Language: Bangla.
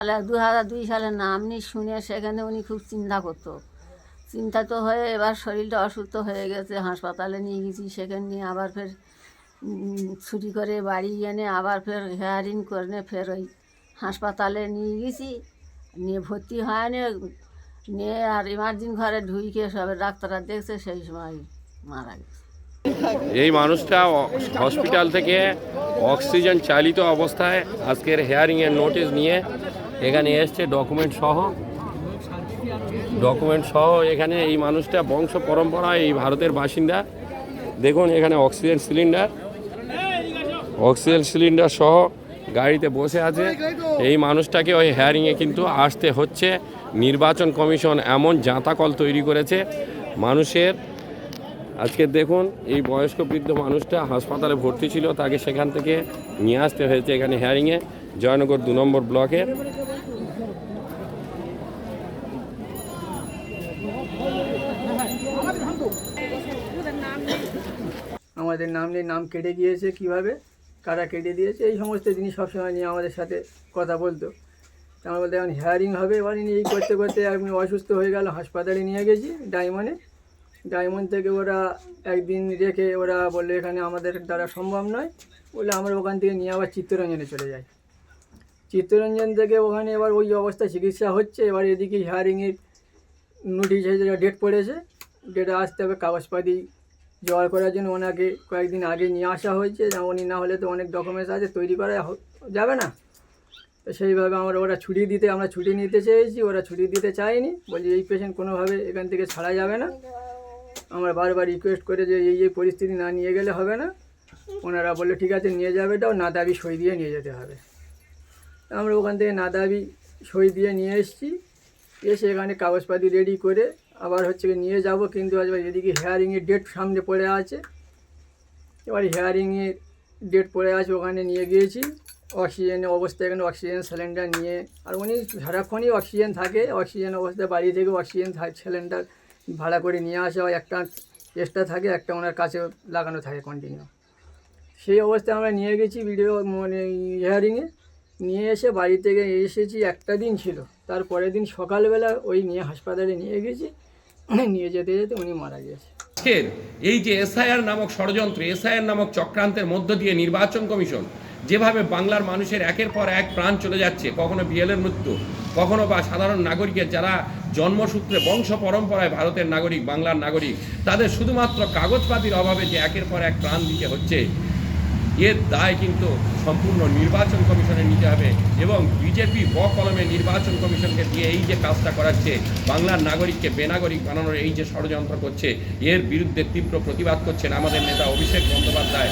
সালে 2002 সালে নাম নি শুনে সেখানে উনি খুব চিন্তা করতো। চিন্তা তো হয়ে এবার শরীরটা অসুস্থ হয়ে গেছে, হাসপাতালে নিয়ে গেছি। সেখানে নিয়ে আবার ফের ছুটি করে বাড়ি এনে আবার ফের হেয়ারিং করে ফের ওই হাসপাতালে নিয়ে গেছি। নিয়ে ভর্তি হয়নি, নিয়ে আর ইমার্জেন্সি ঘরে ঢুকে সবে ডাক্তাররা দেখছে, সেই সময় মারা গেছে। এই মানুষটা হসপিটাল থেকে অক্সিজেন চালিত অবস্থায় আজকের হেয়ারিংয়ের নোটিশ নিয়ে এখানে এসছে ডকুমেন্ট সহ। এখানে এই মানুষটা বংশ পরম্পরায় এই ভারতের বাসিন্দা। দেখুন এখানে অক্সিজেন সিলিন্ডার সহ গাড়িতে বসে আছে। এই মানুষটাকে ওই হেয়ারিংয়ে কিন্তু আসতে হচ্ছে। নির্বাচন কমিশন এমন জাঁতাকল তৈরি করেছে মানুষের। আজকে দেখুন এই বয়স্ক বৃদ্ধ মানুষটা হাসপাতালে ভর্তি ছিল, তাকে সেখান থেকে নিয়ে আসতে হয়েছে এখানে হেয়ারিংয়ে, জয়নগর 2 নম্বর ব্লকে। আমাদের নাম নিয়ে নাম কেটে গিয়েছে, কিভাবে কারা কেটে দিয়েছে, এই সমস্ত জিনিস সবসময় নিয়ে আমাদের সাথে কথা বলতো। আমরা বলতে এখন হেয়ারিং হবে, এবার এই করতে করতে একদিন অসুস্থ হয়ে গেল, হাসপাতালে নিয়ে গেছি ডায়মন্ড থেকে। ওরা একদিন রেখে ওরা বললো এখানে আমাদের দ্বারা সম্ভব নয়, বলে আমরা ওখান থেকে নিয়ে আবার চিত্তরঞ্জনে চলে যাই। চিত্তরঞ্জন থেকে ওখানে এবার ওই অবস্থায় চিকিৎসা হচ্ছে। এবার এদিকে হিয়ারিংয়ের নোটিশ ডেট পড়েছে, ডেটে আসতে হবে। কাগজপাতি জোগাড় করার জন্য ওনাকে কয়েকদিন আগে নিয়ে আসা হয়েছে। উনি না হলে তো অনেক ডকুমেন্টস আছে, তৈরি করা যাবে না। তো সেইভাবে ওরা আমরা ছুটি নিতে চেয়েছি, ওরা ছুটি দিতে চায়নি। বলছি এই পেশেন্ট কোনোভাবে এখান থেকে ছাড়া যাবে না। আমরা বারবার রিকোয়েস্ট করে যে এই পরিস্থিতি না নিয়ে গেলে হবে না। ওনারা বললো ঠিক আছে নিয়ে যাবে, এটাও না দাবি সই দিয়ে নিয়ে যেতে হবে। আমরা ওখান থেকে না দাবি সই দিয়ে নিয়ে এসেছি। এসে এখানে কাগজপাতি রেডি করে আবার নিয়ে যাব, কিন্তু এদিকে হেয়ারিংয়ের ডেট সামনে পড়ে আছে। এবার হেয়ারিংয়ের ডেট পড়ে আছে, ওখানে নিয়ে গিয়েছি। অক্সিজেনের অবস্থা, এখানে অক্সিজেন সিলিন্ডার নিয়ে, আর উনি সারাক্ষণই অক্সিজেন থাকে। অক্সিজেন অবস্থায় বাড়ি থেকে অক্সিজেন সিলিন্ডার ভাড়া করে নিয়ে আসা হয়। একটা এক্সট্রা থাকে, একটা ওনার কাছে লাগানো থাকে কন্টিনিউ। সেই অবস্থায় আমরা নিয়ে গেছি হেয়ারিংয়ে। নিয়ে এসে বাড়ি থেকে এসেছি, একটা দিন ছিল। তার পরের দিন সকালবেলা ওই নিয়ে হাসপাতালে নিয়ে গেছি। নিয়ে যেতে উনি মারা গেছে। এই যে এসআইআর নামক ষড়যন্ত্র, এসআইআর নামক চক্রান্তের মধ্য দিয়ে নির্বাচন কমিশন যেভাবে বাংলার মানুষের একের পর এক প্রাণ চলে যাচ্ছে, কখনো বিএলের মৃত্যু, কখনো বা সাধারণ নাগরিকের যারা জন্মসূত্রে বংশ পরম্পরায় ভারতের নাগরিক, বাংলার নাগরিক, তাদের শুধুমাত্র কাগজপাতির অভাবে যে একের পর এক প্রাণ দিতে হচ্ছে, এর দায় কিন্তু সম্পূর্ণ নির্বাচন কমিশনের নিতে হবে। এবং বিজেপি কলমে নির্বাচন কমিশনকে দিয়ে এই যে কাজটা করাচ্ছে, বাংলার নাগরিককে বেনাগরিক বানানোর এই যে ষড়যন্ত্র করছে, এর বিরুদ্ধে তীব্র প্রতিবাদ করছেন আমাদের নেতা অভিষেক বন্দ্যোপাধ্যায়।